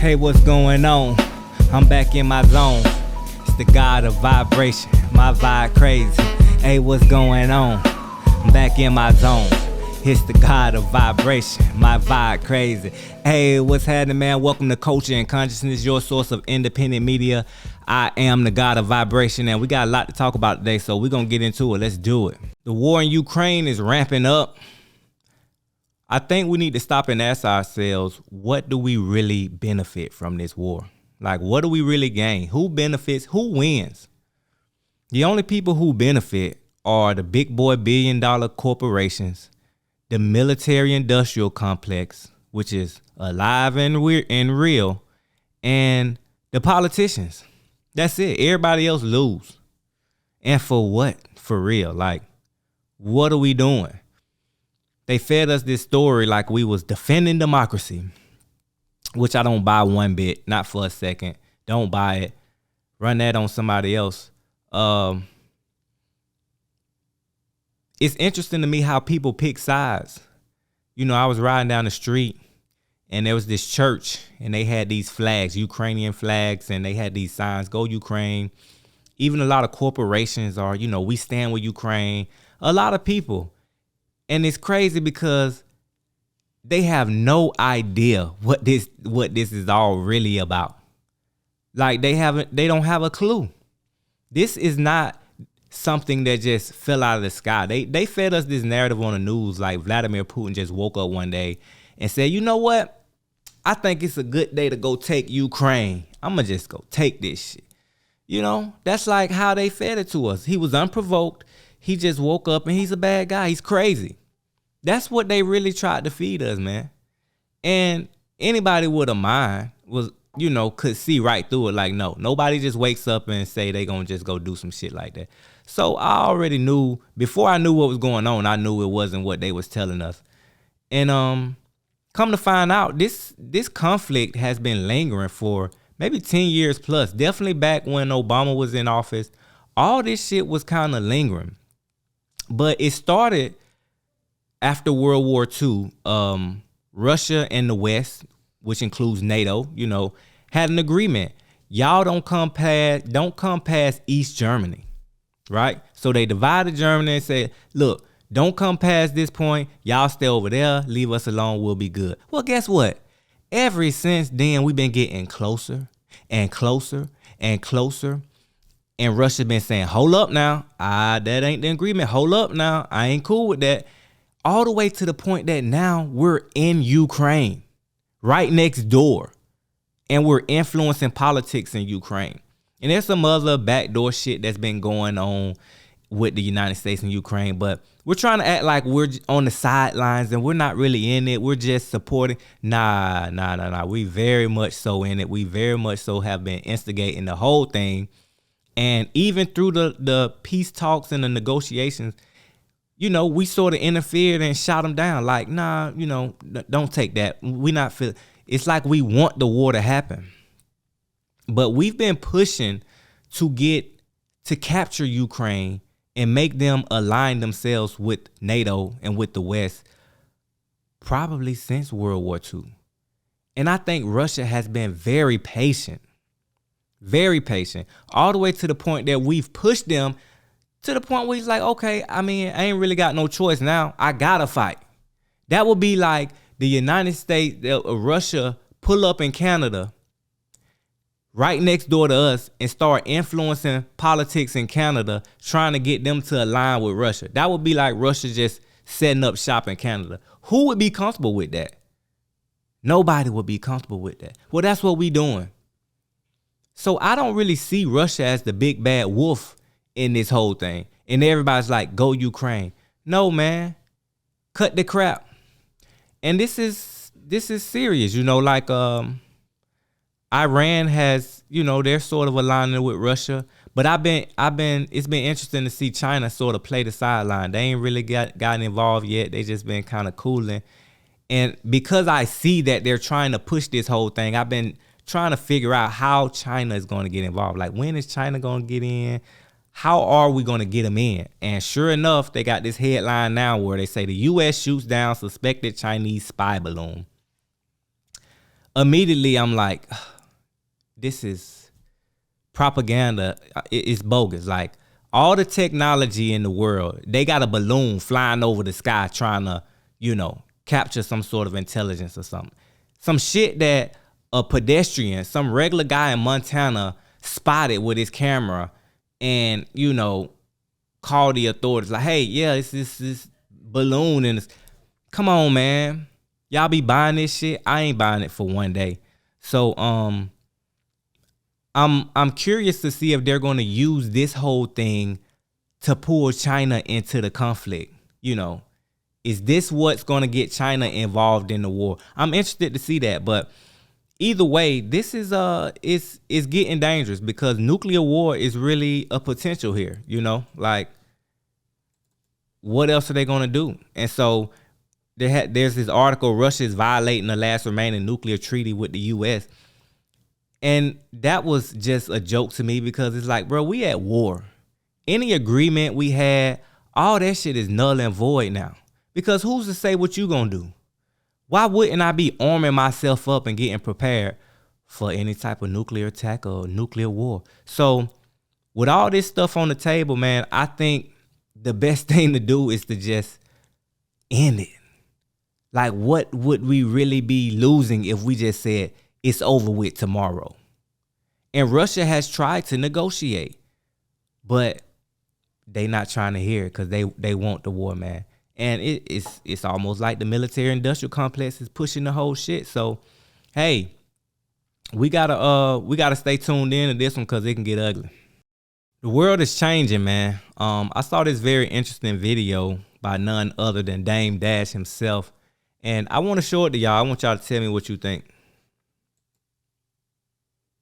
Hey, what's going on? I'm back in my zone. It's the God of vibration, my vibe crazy. Hey, what's going on? I'm back in my zone. It's the God of vibration, my vibe crazy. Hey, what's happening, man? Welcome to Culture and Consciousness, your source of independent media. I am the God of vibration, and we got a lot to talk about today, so we're gonna get into it. Let's do it. The war in Ukraine is ramping up. I think we need to stop and ask ourselves, what do we really benefit from this war? Like, what do we really gain? Who benefits? Who wins? The only people who benefit are the big boy billion-dollar corporations, the military-industrial complex, which is alive and real, and the politicians. That's it. Everybody else lose. And for what? For real. Like, what are we doing? They fed us this story like we was defending democracy, which I don't buy one bit, not for a second. Don't buy it. Run that on somebody else. It's interesting to me how people pick sides. You know, I was riding down the street and there was this church and they had these flags, Ukrainian flags, and they had these signs, go Ukraine. Even a lot of corporations are, we stand with Ukraine. A lot of people. And it's crazy because they have no idea what this is all really about. Like they don't have a clue. This is not something that just fell out of the sky. They fed us this narrative on the news like Vladimir Putin just woke up one day and said, you know what? I think it's a good day to go take Ukraine. I'm going to just go take this shit. That's like how they fed it to us. He was unprovoked. He just woke up and he's a bad guy. He's crazy. That's what they really tried to feed us, man. And anybody with a mind could see right through it. Like, no, nobody just wakes up and say they gonna just go do some shit like that. So I already knew, before I knew what was going on, I knew it wasn't what they was telling us. And come to find out, this conflict has been lingering for maybe 10 years plus. Definitely back when Obama was in office. All this shit was kind of lingering. But it started after World War II. Russia and the West, which includes NATO, had an agreement. Y'all don't come past East Germany, right? So they divided Germany and said, look, don't come past this point. Y'all stay over there. Leave us alone. We'll be good. Well, guess what? Ever since then, we've been getting closer and closer and closer. And Russia been saying, hold up now. That ain't the agreement. Hold up now. I ain't cool with that. All the way to the point that now we're in Ukraine, right next door. And we're influencing politics in Ukraine. And there's some other backdoor shit that's been going on with the United States and Ukraine. But we're trying to act like we're on the sidelines and we're not really in it. We're just supporting. Nah. We very much so in it. We very much so have been instigating the whole thing. And even through the peace talks and the negotiations, we sort of interfered and shot them down. Like, nah, don't take that. We not feel. It's like we want the war to happen. But we've been pushing to capture Ukraine and make them align themselves with NATO and with the West probably since World War II. And I think Russia has been very patient, all the way to the point that we've pushed them to the point where he's like, okay, I ain't really got no choice now. I gotta fight. That would be like the United States, Russia pull up in Canada right next door to us and start influencing politics in Canada, trying to get them to align with Russia. That would be like Russia just setting up shop in Canada. Who would be comfortable with that? Nobody would be comfortable with that. Well, that's what we doing. So I don't really see Russia as the big bad wolf in this whole thing. And everybody's like, go Ukraine. No, man. Cut the crap. And this is serious, Iran has, they're sort of aligning with Russia. But it's been interesting to see China sort of play the sideline. They ain't really gotten involved yet. They just been kind of cooling. And because I see that they're trying to push this whole thing, I've been trying to figure out how China is going to get involved. Like, when is China going to get in? How are we going to get them in? And sure enough, they got this headline now where they say the U.S. shoots down suspected Chinese spy balloon. immediately I'm like, this is propaganda. It's bogus. Like all the technology in the world, they got a balloon flying over the sky trying to, capture some sort of intelligence or something. Some shit that a pedestrian, some regular guy in Montana spotted with his camera and, call the authorities like, hey, yeah, it's this balloon and it's, come on, man. Y'all be buying this shit. I ain't buying it for one day. So I'm curious to see if they're going to use this whole thing to pull China into the conflict. Is this what's going to get China involved in the war? I'm interested to see that, but either way, this is it's getting dangerous because nuclear war is really a potential here, Like what else are they going to do? And so there's this article, Russia is violating the last remaining nuclear treaty with the US. And that was just a joke to me because it's like, bro, we at war. Any agreement we had, all that shit is null and void now. Because who's to say what you gonna do? Why wouldn't I be arming myself up and getting prepared for any type of nuclear attack or nuclear war? So with all this stuff on the table, man, I think the best thing to do is to just end it. Like, what would we really be losing if we just said it's over with tomorrow? And Russia has tried to negotiate, but they not trying to hear it because they want the war, man. And it's almost like the military industrial complex is pushing the whole shit. So, hey, we gotta stay tuned in to this one because it can get ugly. The world is changing, man. I saw this very interesting video by none other than Dame Dash himself. And I want to show it to y'all. I want y'all to tell me what you think.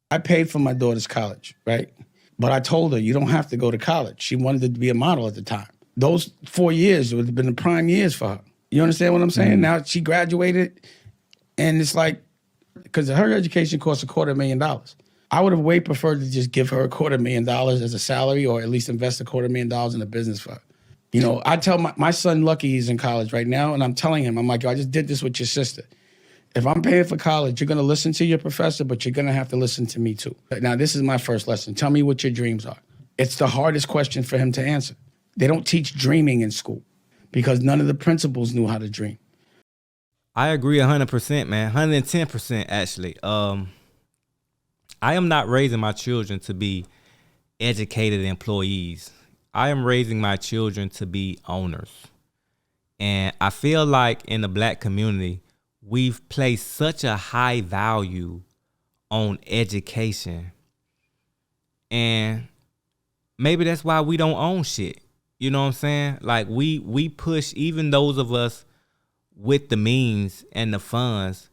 I paid for my daughter's college, right? But I told her, you don't have to go to college. She wanted to be a model at the time. Those 4 years would have been the prime years for her. You understand what I'm saying? Mm-hmm. Now she graduated, and it's like, because her education costs $250,000. I would have way preferred to just give her $250,000 as a salary or at least invest $250,000 in a business for her. I tell my son Lucky, he's in college right now, and I'm telling him, I'm like, yo, I just did this with your sister. If I'm paying for college, you're going to listen to your professor, but you're going to have to listen to me too. Now, this is my first lesson. Tell me what your dreams are. It's the hardest question for him to answer. They don't teach dreaming in school because none of the principals knew how to dream. I agree 100%, man. 110%, actually. I am not raising my children to be educated employees. I am raising my children to be owners. And I feel like in the Black community, we've placed such a high value on education. And maybe that's why we don't own shit. You know what I'm saying? Like we push, even those of us with the means and the funds,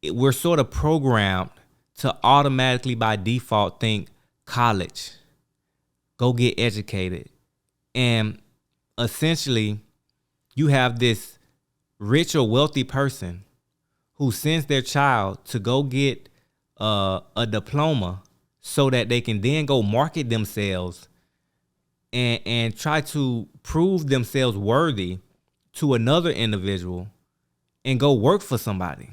we're sort of programmed to automatically by default think college, go get educated. And essentially you have this rich or wealthy person who sends their child to go get a diploma so that they can then go market themselves and try to prove themselves worthy to another individual and go work for somebody.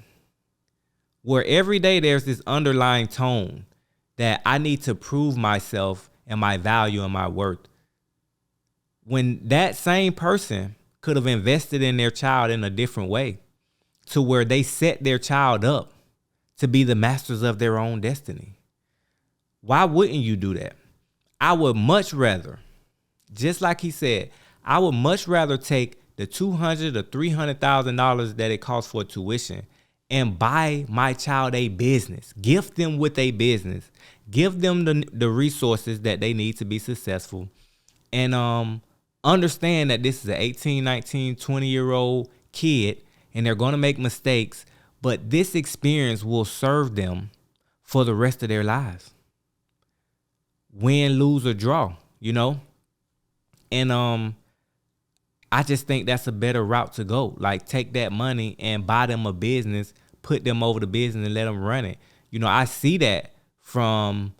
Where every day there's this underlying tone that I need to prove myself and my value and my worth. When that same person could have invested in their child in a different way to where they set their child up to be the masters of their own destiny. Why wouldn't you do that? I would much rather, just like he said, I would much rather take the $200,000 or $300,000 that it costs for tuition and buy my child a business, gift them with a business, give them the resources that they need to be successful, and understand that this is an 18, 19, 20-year-old kid and they're going to make mistakes, but this experience will serve them for the rest of their lives. Win, lose, or draw, And I just think that's a better route to go. Like, take that money and buy them a business, put them over the business and let them run it. I see that from,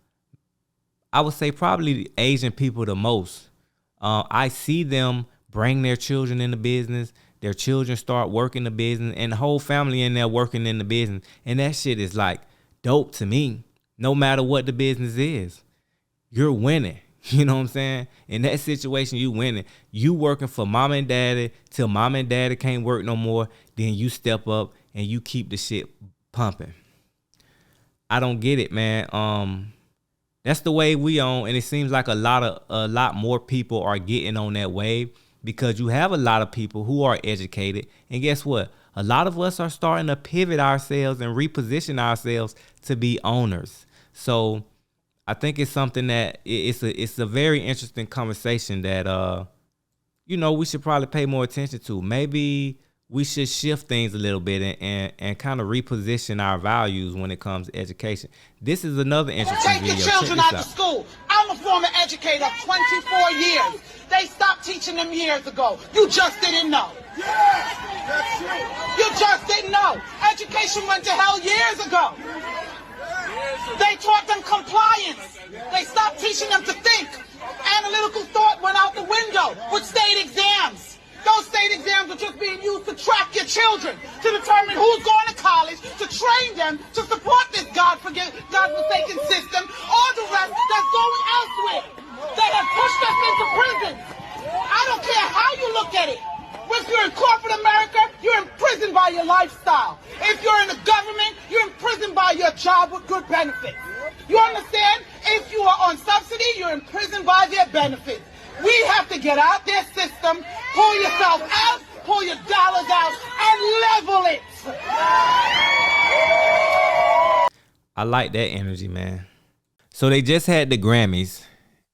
I would say, probably Asian people the most. I see them bring their children into business. Their children start working the business, and the whole family in there working in the business. And that shit is like dope to me. No matter what the business is, you're winning. You know what I'm saying? In that situation, you winning. You working for mom and daddy till mom and daddy can't work no more. Then you step up and you keep the shit pumping. I don't get it, man. That's the way we on, and it seems like a lot more people are getting on that wave, because you have a lot of people who are educated, and guess what? A lot of us are starting to pivot ourselves and reposition ourselves to be owners. So I think it's something that it's a very interesting conversation that we should probably pay more attention to. Maybe we should shift things a little bit and kind of reposition our values when it comes to education. This is another interesting video. Take your children out of school. I'm a former educator of 24 years. They stopped teaching them years ago. You just didn't know. You just didn't know. Education went to hell years ago. They taught them compliance. They stopped teaching them to think. Analytical thought went out the window with state exams. Those state exams are just being used to track your children, to determine who's going to college, to train them, to support this God-forsaken system, all the rest that's going elsewhere. They have pushed us into prison. I don't care how you look at it. If you're in corporate America, you're imprisoned by your lifestyle. If you're in the government, you're imprisoned by your job with good benefits. You understand? If you are on subsidy, you're imprisoned by their benefits. We have to get out their system, pull yourself out, pull your dollars out, and level it. I like that energy, man. So they just had the Grammys,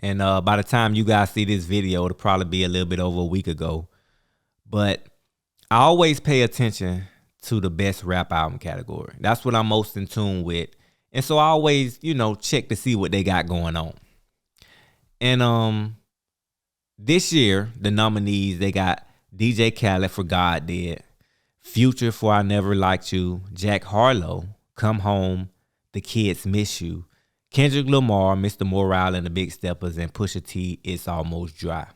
and by the time you guys see this video, it'll probably be a little bit over a week ago. But I always pay attention to the best rap album category. That's what I'm most in tune with. And so I always, check to see what they got going on. And this year, the nominees, they got DJ Khaled for God Did, Future for I Never Liked You, Jack Harlow, Come Home, The Kids Miss You, Kendrick Lamar, Mr. Morale and the Big Steppers, and Pusha T, It's Almost Dry.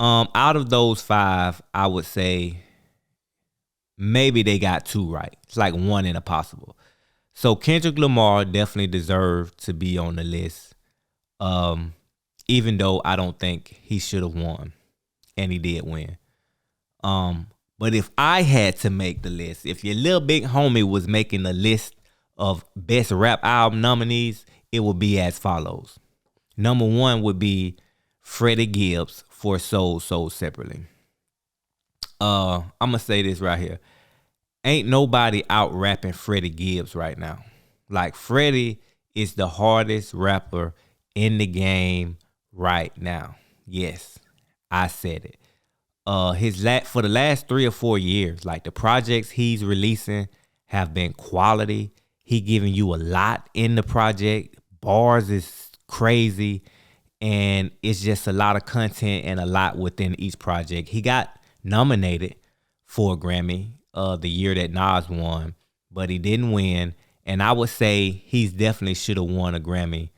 Out of those 5, I would say maybe they got 2 right. It's like 1 in a possible. So Kendrick Lamar definitely deserved to be on the list. Even though I don't think he should have won, and he did win. But if I had to make the list, if your little big homie was making the list of best rap album nominees, it would be as follows. Number 1 would be Freddie Gibbs for Sold Separately. I'm gonna say this right here. Ain't nobody out rapping Freddie Gibbs right now. Like, Freddie is the hardest rapper in the game right now. Yes, I said it. For the last 3 or 4 years, like, the projects he's releasing have been quality. He giving you a lot in the project. Bars is crazy, and it's just a lot of content and a lot within each project. He got nominated for a Grammy the year that Nas won, but he didn't win. And I would say he's definitely should have won a Grammy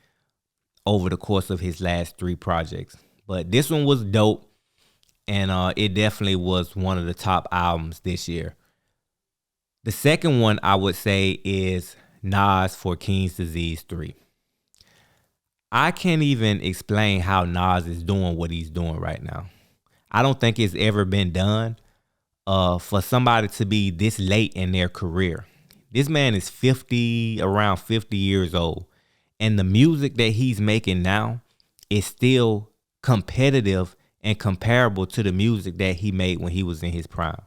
over the course of his last 3 projects. But this one was dope, and it definitely was one of the top albums this year. The second one I would say is Nas for King's Disease 3. I can't even explain how Nas is doing what he's doing right now. I don't think it's ever been done for somebody to be this late in their career. This man is around 50 years old. And the music that he's making now is still competitive and comparable to the music that he made when he was in his prime.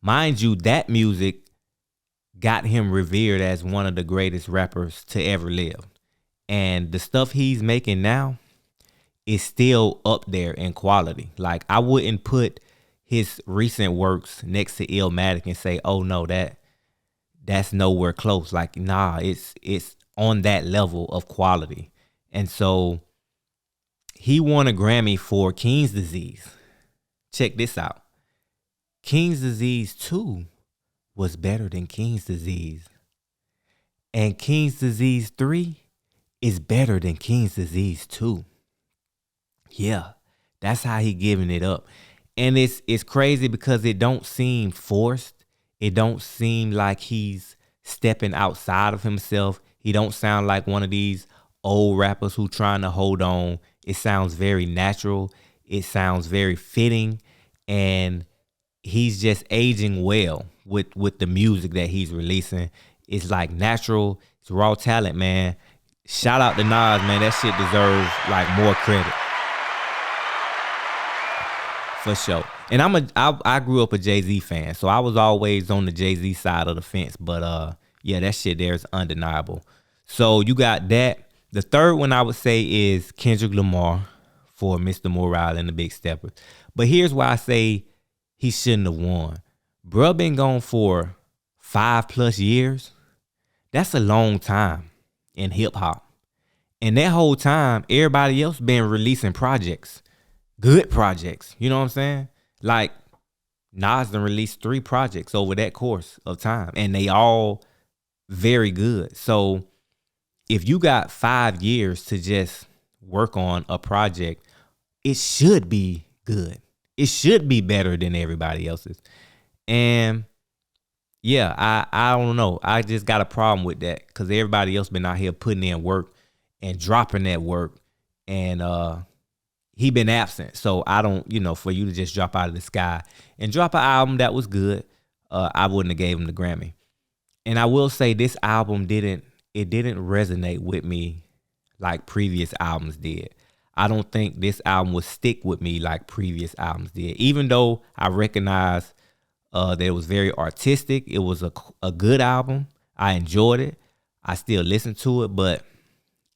Mind you, that music got him revered as one of the greatest rappers to ever live. And the stuff he's making now is still up there in quality. Like, I wouldn't put his recent works next to Illmatic and say, oh no, that's nowhere close. Like, nah, it's on that level of quality. And so he won a Grammy for King's Disease. Check this out. King's Disease 2 was better than King's Disease. And King's Disease 3 is better than King's Disease 2. Yeah, that's how he giving it up. And it's crazy because it don't seem forced. It don't seem like he's stepping outside of himself. He don't sound like one of these old rappers who trying to hold on. It sounds very natural. It sounds very fitting. And he's just aging well with the music that he's releasing. It's like natural. It's raw talent, man. Shout out to Nas, man. That shit deserves like more credit. For sure. And I grew up a Jay-Z fan, so I was always on the Jay-Z side of the fence. But yeah, that shit there is undeniable. So you got that. The third one I would say is Kendrick Lamar for Mr. Morale and the Big Steppers. But here's why I say he shouldn't have won. Bruh been gone for 5+ years. That's a long time in hip hop. And that whole time, everybody else been releasing projects. Good projects. You know what I'm saying? Like, Nas done released 3 projects over that course of time. And they all very good. So if you got 5 years to just work on a project, it should be good. It should be better than everybody else's. And yeah, I don't know. I just got a problem with that because everybody else been out here putting in work and dropping that work. And he been absent. So I don't, for you to just drop out of the sky and drop an album that was good, I wouldn't have gave him the Grammy. And I will say this album didn't resonate with me like previous albums did. I don't think this album would stick with me like previous albums did. Even though I recognize that it was very artistic. It was a good album. I enjoyed it. I still listen to it, but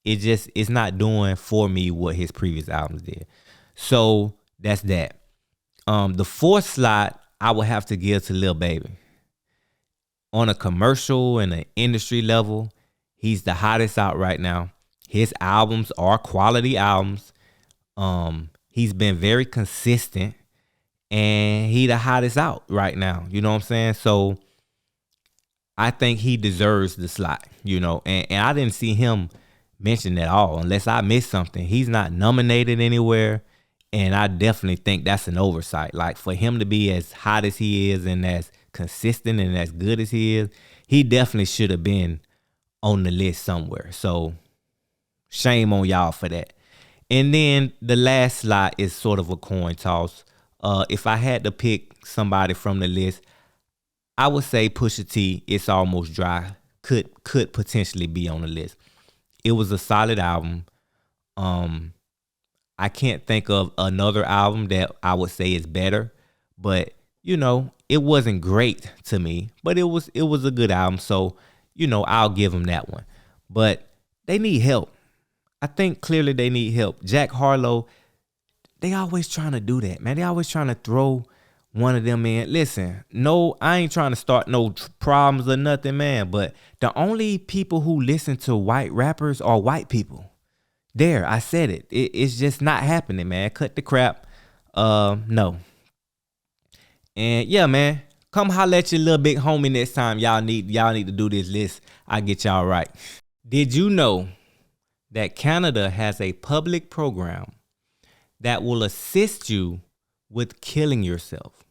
it's not doing for me what his previous albums did. So that's that. The 4th slot I would have to give to Lil Baby. On a commercial and an industry level, he's the hottest out right now. His albums are quality albums. He's been very consistent, and he the hottest out right now. You know what I'm saying? So I think he deserves the slot, and I didn't see him mentioned at all, unless I missed something. He's not nominated anywhere, and I definitely think that's an oversight. Like, for him to be as hot as he is and as consistent and as good as he is, he definitely should have been on the list somewhere. So shame on y'all for that. And then the last slot is sort of a coin toss. If I had to pick somebody from the list, I would say Pusha T, It's Almost Dry, could potentially be on the list. It was a solid album. I can't think of another album that I would say is better, but it wasn't great to me, but it was a good album. So, I'll give them that one. But they need help. I think clearly they need help. Jack Harlow, they always trying to do that, man. They always trying to throw one of them in. Listen, no, I ain't trying to start no problems or nothing, man. But the only people who listen to white rappers are white people. There, I said it. It's just not happening, man. Cut the crap. No. And yeah, man, come holler at your little big homie next time. Y'all need to do this list. I get y'all right. Did you know that Canada has a public program that will assist you with killing yourself?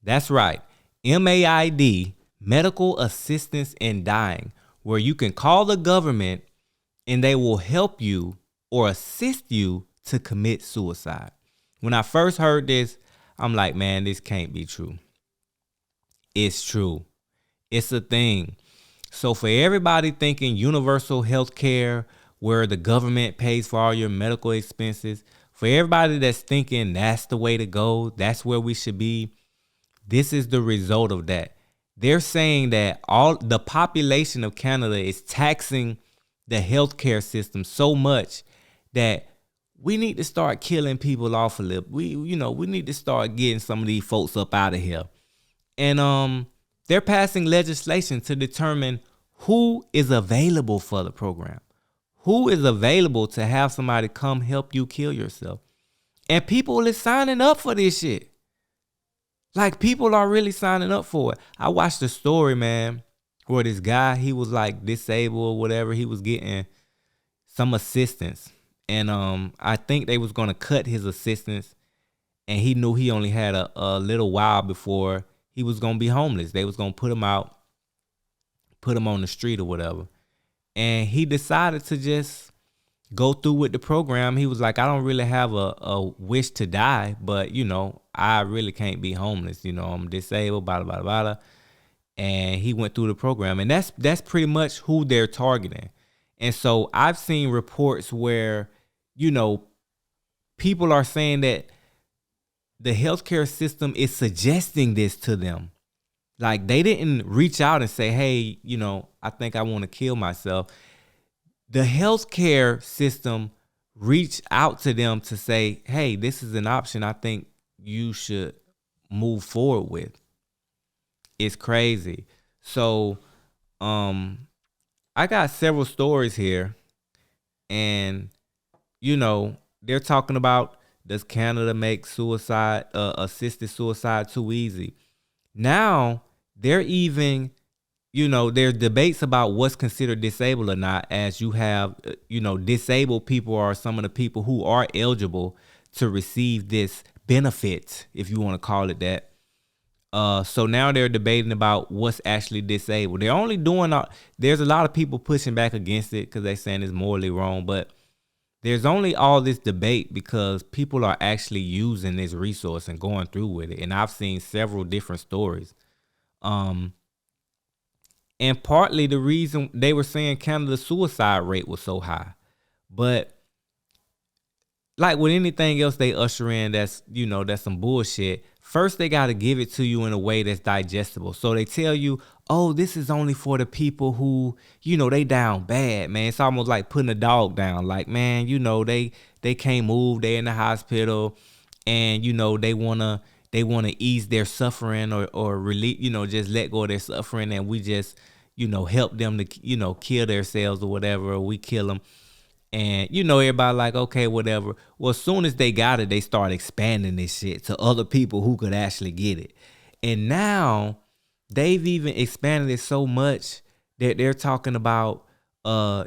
That's right. MAID, Medical Assistance in Dying, where you can call the government and they will help you or assist you to commit suicide. When I first heard this, I'm like, man, this can't be true. It's true. It's a thing. So for everybody thinking universal health care, where the government pays for all your medical expenses, for everybody that's thinking that's the way to go, that's where we should be, this is the result of that. They're saying that all the population of Canada is taxing the healthcare system so much that we need to start killing people off a little. We need to start getting some of these folks up out of here. And they're passing legislation to determine who is available for the program. Who is available to have somebody come help you kill yourself. And people is signing up for this shit. Like, people are really signing up for it. I watched a story, man, where this guy, he was like disabled or whatever. He was getting some assistance. And I think they was going to cut his assistance. and he knew he only had a little while before he was gonna be homeless. They was gonna put him out, put him on the street or whatever. And he decided to just go through with the program. He was like, I don't really have a wish to die, but I really can't be homeless. I'm disabled, blah, blah, blah, blah. And he went through the program. And that's pretty much who they're targeting. And so I've seen reports where, people are saying that the healthcare system is suggesting this to them. Like, they didn't reach out and say, hey, I think I want to kill myself. The healthcare system reached out to them to say, hey, this is an option I think you should move forward with. It's crazy. So I got several stories here, and they're talking about, does Canada make suicide, assisted suicide too easy? Now they're even, there's debates about what's considered disabled or not, as you have, disabled people are some of the people who are eligible to receive this benefit, if you want to call it that. So now they're debating about what's actually disabled. They're only doing, there's a lot of people pushing back against it because they're saying it's morally wrong, but there's only all this debate because people are actually using this resource and going through with it. And I've seen several different stories. And partly the reason they were saying Canada's suicide rate was so high. But like with anything else they usher in that's some bullshit. First, they got to give it to you in a way that's digestible. So they tell you, oh, this is only for the people who, they down bad, man. It's almost like putting a dog down. Like, man, they can't move. They in the hospital, and, they want to ease their suffering or relieve, just let go of their suffering. And we just, help them to, kill themselves or whatever, or we kill them. And, everybody like, okay, whatever. Well, as soon as they got it, they start expanding this shit to other people who could actually get it. And now they've even expanded it so much that they're talking about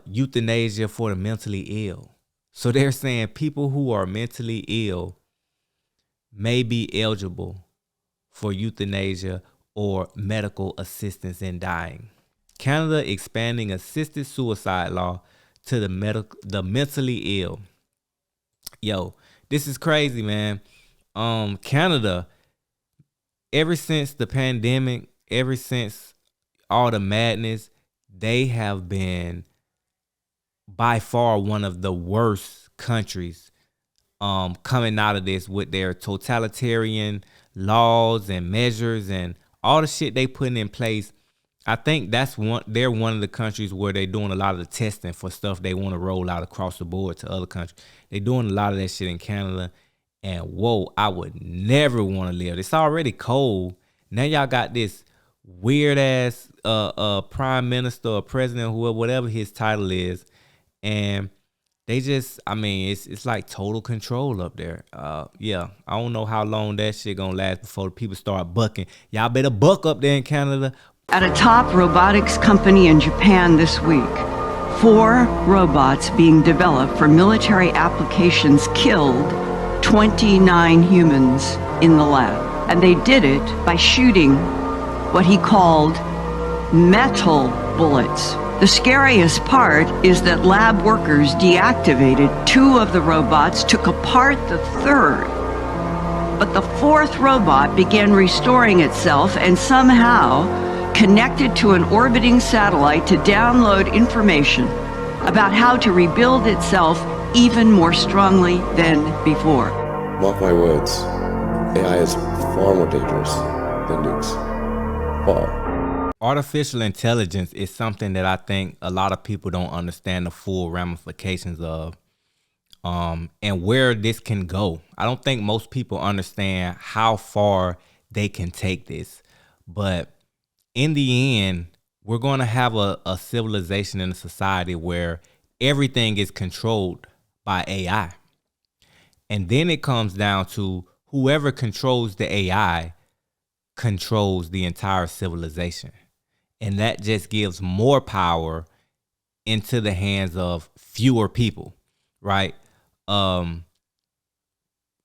euthanasia for the mentally ill. So they're saying people who are mentally ill may be eligible for euthanasia or medical assistance in dying. Canada expanding assisted suicide law to the mentally ill. Yo, this is crazy, man. Canada, ever since the pandemic, ever since all the madness, they have been by far one of the worst countries coming out of this with their totalitarian laws and measures and all the shit they putting in place. I think they're one of the countries where they're doing a lot of the testing for stuff they want to roll out across the board to other countries. They're doing a lot of that shit in Canada. And whoa, I would never want to live. It's already cold. Now y'all got this weird ass prime minister or president, whatever his title is. And they just, it's like total control up there. Yeah, I don't know how long that shit gonna last before people start bucking. Y'all better buck up there in Canada. At a top robotics company in Japan this week, 4 robots being developed for military applications killed 29 humans in the lab. And they did it by shooting what he called metal bullets. The scariest part is that lab workers deactivated 2 of the robots, took apart the 3rd. But the 4th robot began restoring itself and somehow connected to an orbiting satellite to download information about how to rebuild itself even more strongly than before. Mark my words, AI is far more dangerous than nukes. Far. Artificial intelligence is something that I think a lot of people don't understand the full ramifications of, and where this can go. I don't think most people understand how far they can take this, but in the end, we're going to have a civilization and a society where everything is controlled by AI. And then it comes down to whoever controls the AI controls the entire civilization. And that just gives more power into the hands of fewer people, right? When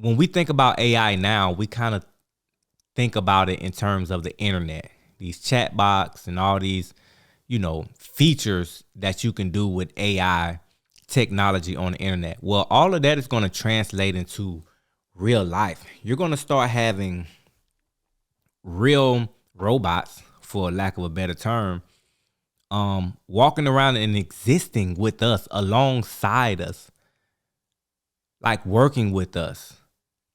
when we think about AI now, we kind of think about it in terms of the internet, these chat box and all these, features that you can do with AI technology on the internet. Well, all of that is going to translate into real life. You're going to start having real robots, for lack of a better term, walking around and existing with us, alongside us, like working with us,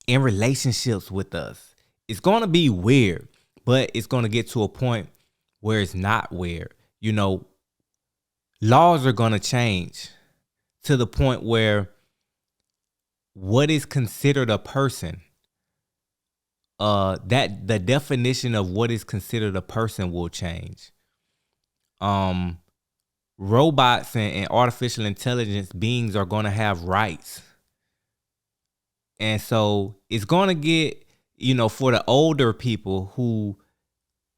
in relationships with us. It's going to be weird, but it's going to get to a point where it's not weird. Laws are going to change to the point where what is considered a person, that the definition of what is considered a person will change. Robots and artificial intelligence beings are going to have rights. And so it's going to get, for the older people who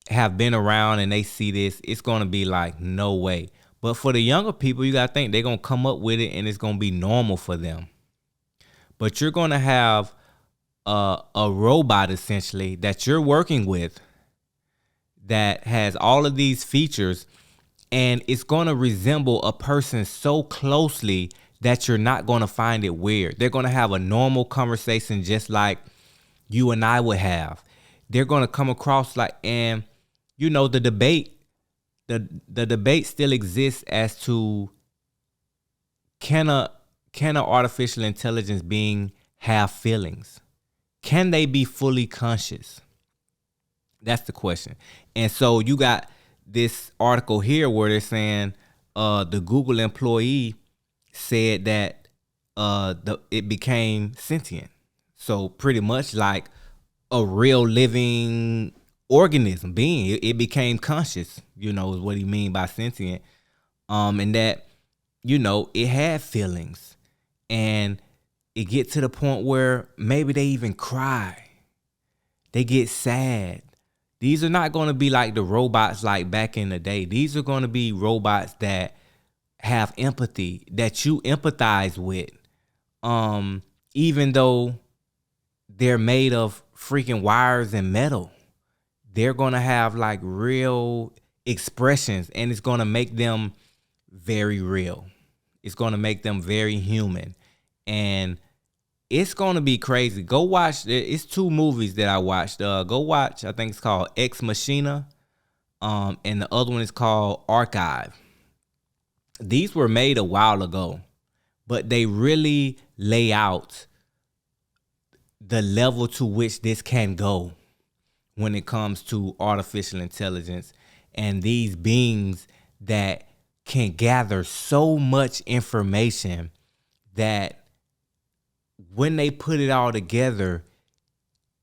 have been around and they see this, it's going to be like, no way. But for the younger people, you got to think they're going to come up with it and it's going to be normal for them. But you're going to have a robot, essentially, that you're working with that has all of these features, and it's going to resemble a person so closely that you're not going to find it weird. They're going to have a normal conversation just like you and I would have. They're going to come across like, and the debate still exists as to can a artificial intelligence being have feelings? Can they be fully conscious? That's the question. And so you got this article here where they're saying the Google employee said that it became sentient. So pretty much like a real living organism being. It became conscious, is what he mean by sentient. And that, it had feelings. And it get to the point where maybe they even cry. They get sad. These are not going to be like the robots like back in the day. These are going to be robots that have empathy, that you empathize with. Even though they're made of freaking wires and metal, they're going to have like real expressions, and it's going to make them very real. It's going to make them very human. And it's going to be crazy. Go watch. It's 2 movies that I watched. Go watch. I think it's called Ex Machina. And the other one is called Archive. These were made a while ago, but they really lay out the level to which this can go when it comes to artificial intelligence and these beings that can gather so much information that when they put it all together,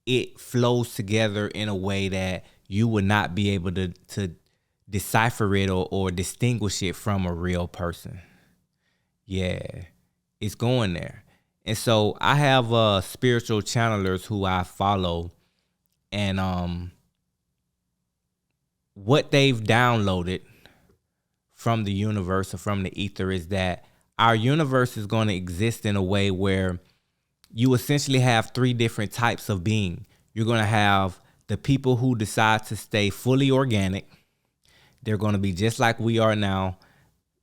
it flows together in a way that you would not be able to decipher it or distinguish it from a real person. Yeah, it's going there. And so I have spiritual channelers who I follow, and what they've downloaded from the universe or from the ether is that our universe is going to exist in a way where you essentially have 3 different types of being. You're going to have the people who decide to stay fully organic. They're going to be just like we are now.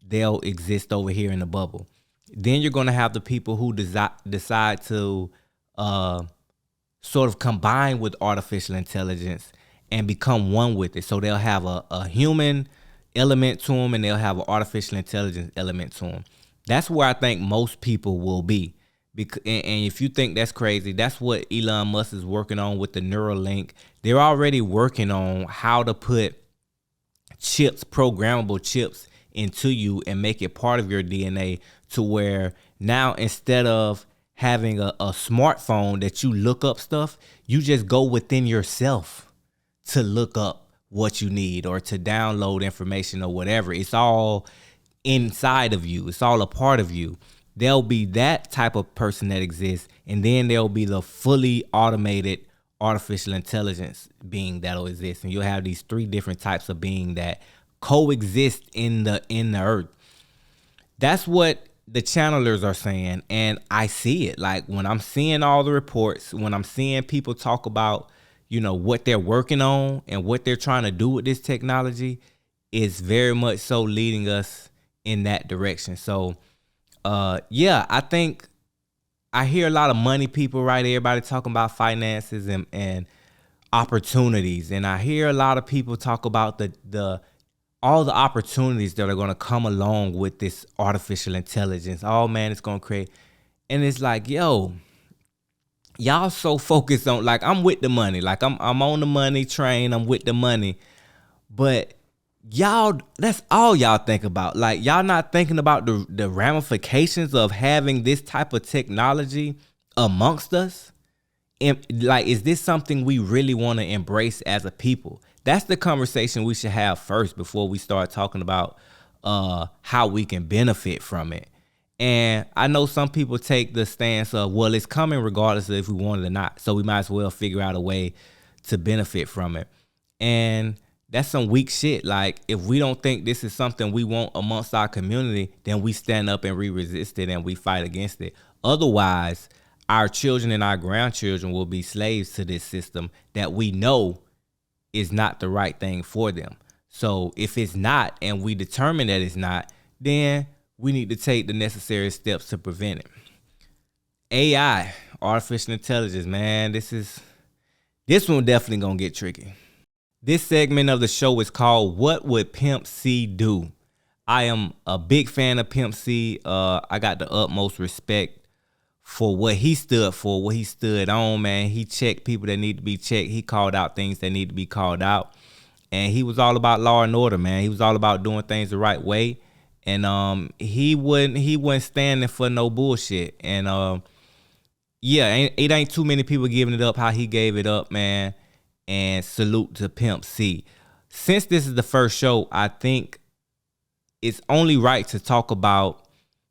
They'll exist over here in the bubble. Then you're going to have the people who decide to sort of combine with artificial intelligence and become one with it. So they'll have a human element to them, and they'll have an artificial intelligence element to them. That's where I think most people will be. And if you think that's crazy, that's what Elon Musk is working on with the Neuralink. They're already working on how to put chips, programmable chips, into you and make it part of your DNA, to where now instead of having a smartphone that you look up stuff, you just go within yourself to look up what you need or to download information or whatever. It's all inside of you. It's all a part of you. There'll be that type of person that exists, and then there'll be the fully automated artificial intelligence being that'll exist, and you'll have these 3 different types of being that coexist in the earth. That's what the channelers are saying, and I see it. Like when I'm seeing all the reports, when I'm seeing people talk about, what they're working on and what they're trying to do with this technology, is very much so leading us in that direction. So, I think I hear a lot of money people, right? Everybody talking about finances and opportunities, and I hear a lot of people talk about all the opportunities that are going to come along with this artificial intelligence. Oh man, it's going to create, and it's like, yo, y'all so focused on, like, I'm with the money, like I'm on the money train, I'm with the money, but y'all, that's all y'all think about. Like, y'all not thinking about the ramifications of having this type of technology amongst us. And, like, is this something we really want to embrace as a people? That's the conversation we should have first before we start talking about how we can benefit from it. And I know some people take the stance of, well, it's coming regardless of if we want it or not, so we might as well figure out a way to benefit from it. And that's some weak shit. Like, if we don't think this is something we want amongst our community, then we stand up and we resist it and we fight against it. Otherwise, our children and our grandchildren will be slaves to this system that we know is not the right thing for them. So if it's not, and we determine that it's not, then we need to take the necessary steps to prevent it. AI, artificial intelligence, man, this one definitely gonna get tricky. This segment of the show is called What Would Pimp C Do? I am a big fan of Pimp C. I got the utmost respect for what he stood for, what he stood on, man. He checked people that need to be checked. He called out things that need to be called out. And he was all about law and order, man. He was all about doing things the right way. And he wasn't standing for no bullshit. And it ain't too many people giving it up how he gave it up, man. And salute to Pimp C. Since this is the first show, I think it's only right to talk about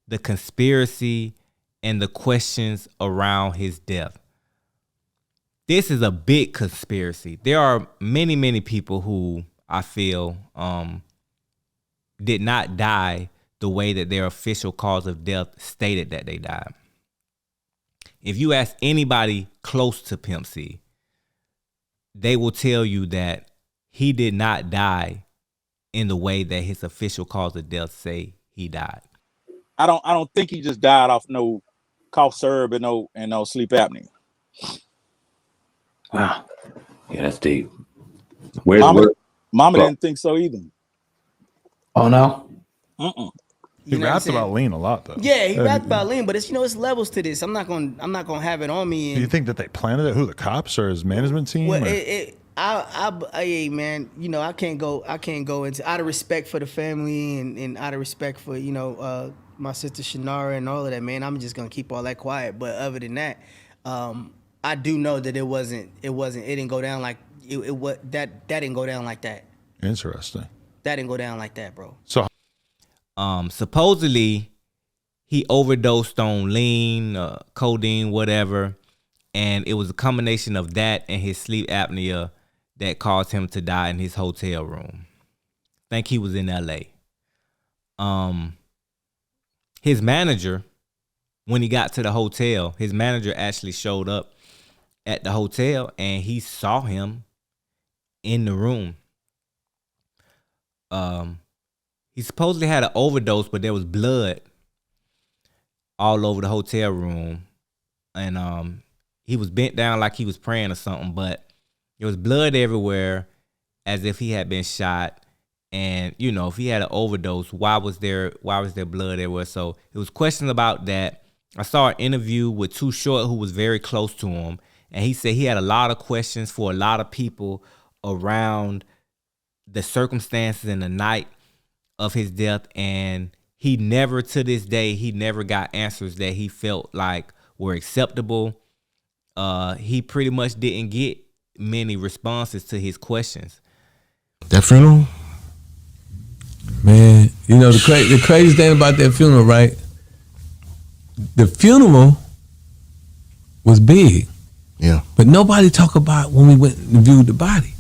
the conspiracy and the questions around his death. This is a big conspiracy. There are many, many people who I feel did not die the way that their official cause of death stated that they died. If you ask anybody close to Pimp C, they will tell you that he did not die in the way that his official cause of death say he died. I don't think he just died off no cough syrup and no sleep apnea. Wow. Yeah, that's deep. Mama didn't think so either. Oh no? He raps about lean a lot though. Yeah, he raps about lean, but it's it's levels to this. I'm not gonna have it on me. Do you think that they planted it? Who, the cops or his management team? Well, hey man, I can't go into, out of respect for the family and out of respect for my sister Shanara and all of that, man. I'm just gonna keep all that quiet. But other than that, I do know that it didn't go down like that didn't go down like that. Interesting. That didn't go down like that, bro. So supposedly he overdosed on lean, codeine, whatever, and it was a combination of that and his sleep apnea that caused him to die in his hotel room. I think he was in LA. His manager, when he got to the hotel, his manager actually showed up at the hotel and he saw him in the room. He supposedly had an overdose, but there was blood all over the hotel room. And he was bent down like he was praying or something, but there was blood everywhere as if he had been shot. And, if he had an overdose, why was there blood everywhere? So it was questions about that. I saw an interview with Too Short, who was very close to him. And he said he had a lot of questions for a lot of people around the circumstances and the night of his death. And he never, to this day, got answers that he felt like were acceptable. He pretty much didn't get many responses to his questions. That funeral? Man, the crazy thing about that funeral, right? The funeral was big. Yeah. But nobody talk about when we went and viewed the body.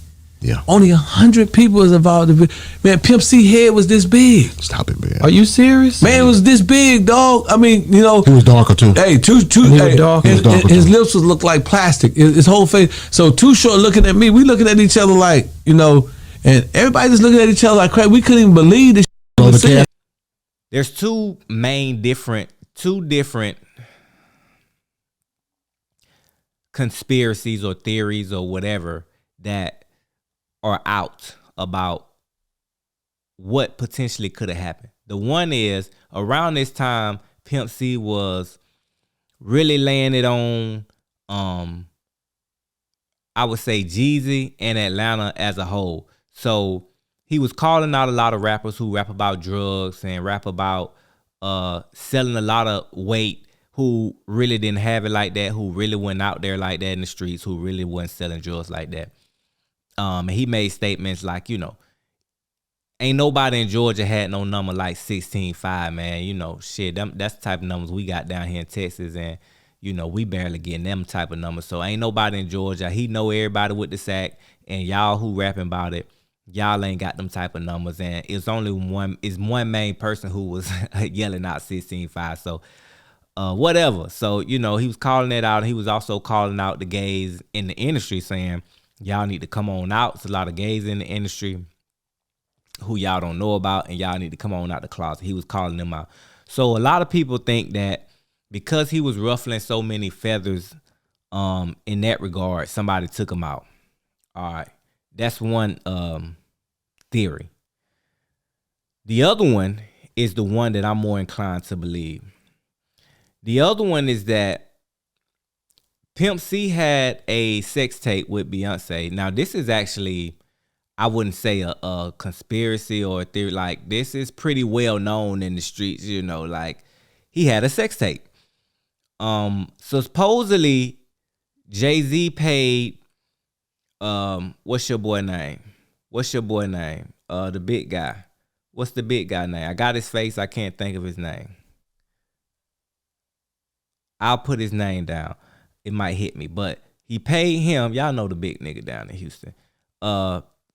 Yeah. Only 100 people is involved. Man, Pimp C head was this big. Stop it, man. Are you serious? Man, it was this big, dog. I mean, you know. He was darker too. Hey, his lips was look like plastic. His whole face. So Too Short looking at me. We looking at each other like, you know, and everybody just looking at each other like crap. We couldn't even believe this. There's two different conspiracies or theories or whatever that are out about what potentially could have happened. The one is around this time, Pimp C was really laying it on, I would say Jeezy and Atlanta as a whole. So he was calling out a lot of rappers who rap about drugs and rap about selling a lot of weight, who really didn't have it like that, who really went out there like that in the streets, who really wasn't selling drugs like that. And he made statements like, you know, ain't nobody in Georgia had no number like 16.5, man. You know, shit, that's the type of numbers we got down here in Texas, and, you know, we barely getting them type of numbers. So ain't nobody in Georgia. He know everybody with the sack, and y'all who rapping about it, y'all ain't got them type of numbers. And it's only one main person who was yelling out 16.5. So whatever. So, you know, he was calling it out. He was also calling out the gays in the industry, saying, y'all need to come on out. It's a lot of gays in the industry who y'all don't know about, and y'all need to come on out the closet. He was calling them out. So a lot of people think that because he was ruffling so many feathers in that regard, somebody took him out. All right. That's one theory. The other one is the one that I'm more inclined to believe. The other one is that Pimp C had a sex tape with Beyonce. Now, this is actually, I wouldn't say a conspiracy or a theory. Like, this is pretty well known in the streets, you know, like he had a sex tape. So supposedly Jay-Z paid, what's your boy name? The big guy. What's the big guy name? I got his face. I can't think of his name. I'll put his name down. It might hit me, but he paid him. Y'all know the big nigga down in Houston.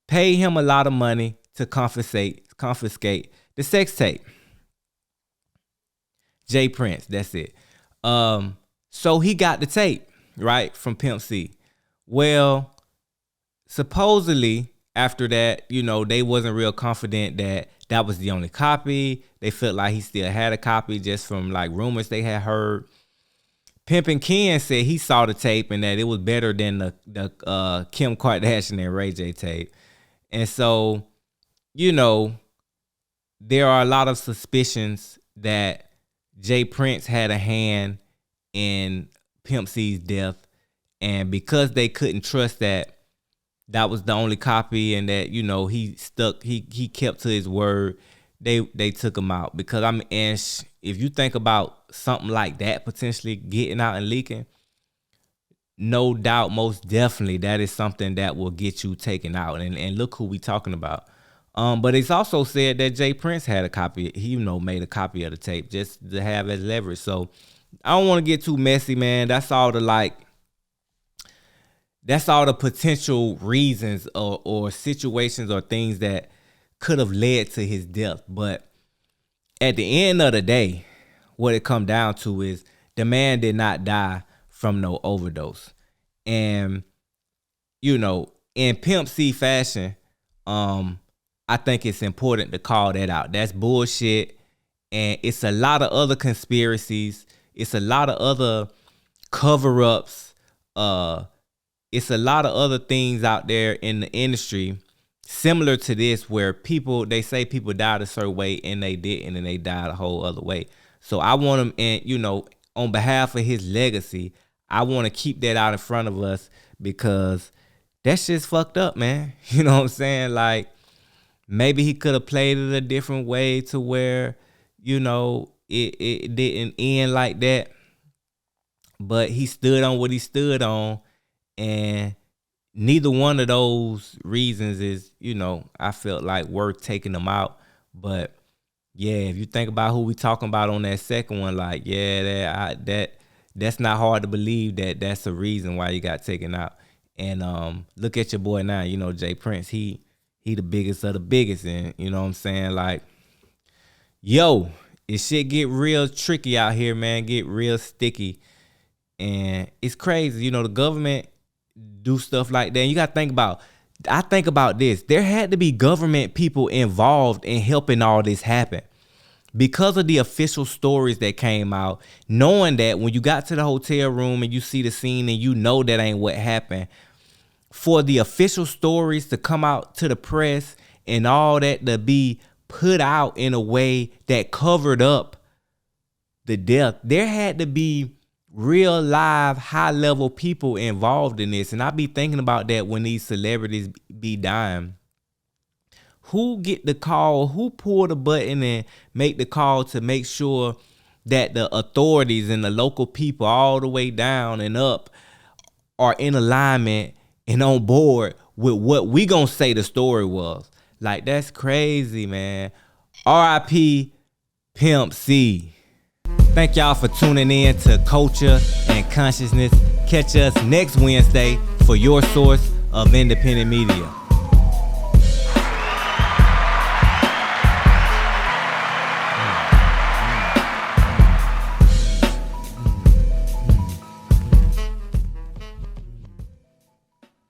Paid him a lot of money to confiscate the sex tape. Jay Prince, that's it. So he got the tape, right, from Pimp C. Well, supposedly after that, you know, they wasn't real confident that that was the only copy. They felt like he still had a copy just from like rumors they had heard. Pimpin' Ken said he saw the tape and that it was better than the Kim Kardashian and Ray J tape. And so, you know, there are a lot of suspicions that Jay Prince had a hand in Pimp C's death. And because they couldn't trust that was the only copy and that, you know, he kept to his word, they took him out. Because and if you think about something like that potentially getting out and leaking, no doubt, most definitely, that is something that will get you taken out. And look who we talking about. But it's also said that Jay Prince had a copy. He, you know, made a copy of the tape just to have as leverage. So I don't want to get too messy, man. That's all the potential reasons or situations or things that could have led to his death. But at the end of the day, what it come down to is the man did not die from no overdose. And, you know, in Pimp C fashion, I think it's important to call that out. That's bullshit. And it's a lot of other conspiracies. It's a lot of other cover-ups. It's a lot of other things out there in the industry similar to this where they say people died a certain way and they didn't, and they died a whole other way. So I want him, and, you know, on behalf of his legacy, I want to keep that out in front of us because that shit's fucked up, man. You know what I'm saying? Like, maybe he could have played it a different way to where, you know, it didn't end like that. But he stood on what he stood on, and neither one of those reasons is, you know, I felt like worth taking them out. But yeah, if you think about who we talking about on that second one, like, yeah, that's not hard to believe that that's a reason why you got taken out. And look at your boy now, you know, Jay Prince. He the biggest of the biggest, and you know what I'm saying? Like, yo, it shit get real tricky out here, man. Get real sticky. And it's crazy. You know, the government do stuff like that. And you got to think about, I think about this. There had to be government people involved in helping all this happen. Because of the official stories that came out, knowing that when you got to the hotel room and you see the scene and you know that ain't what happened, for the official stories to come out to the press and all that to be put out in a way that covered up the death, there had to be real live high level people involved in this. And I be thinking about that when these celebrities be dying. Who get the call? Who pull the button and make the call to make sure that the authorities and the local people all the way down and up are in alignment and on board with what we gonna say the story was? Like, that's crazy, man. R.I.P. Pimp C. Thank y'all for tuning in to Culture and Consciousness. Catch us next Wednesday for your source of independent media.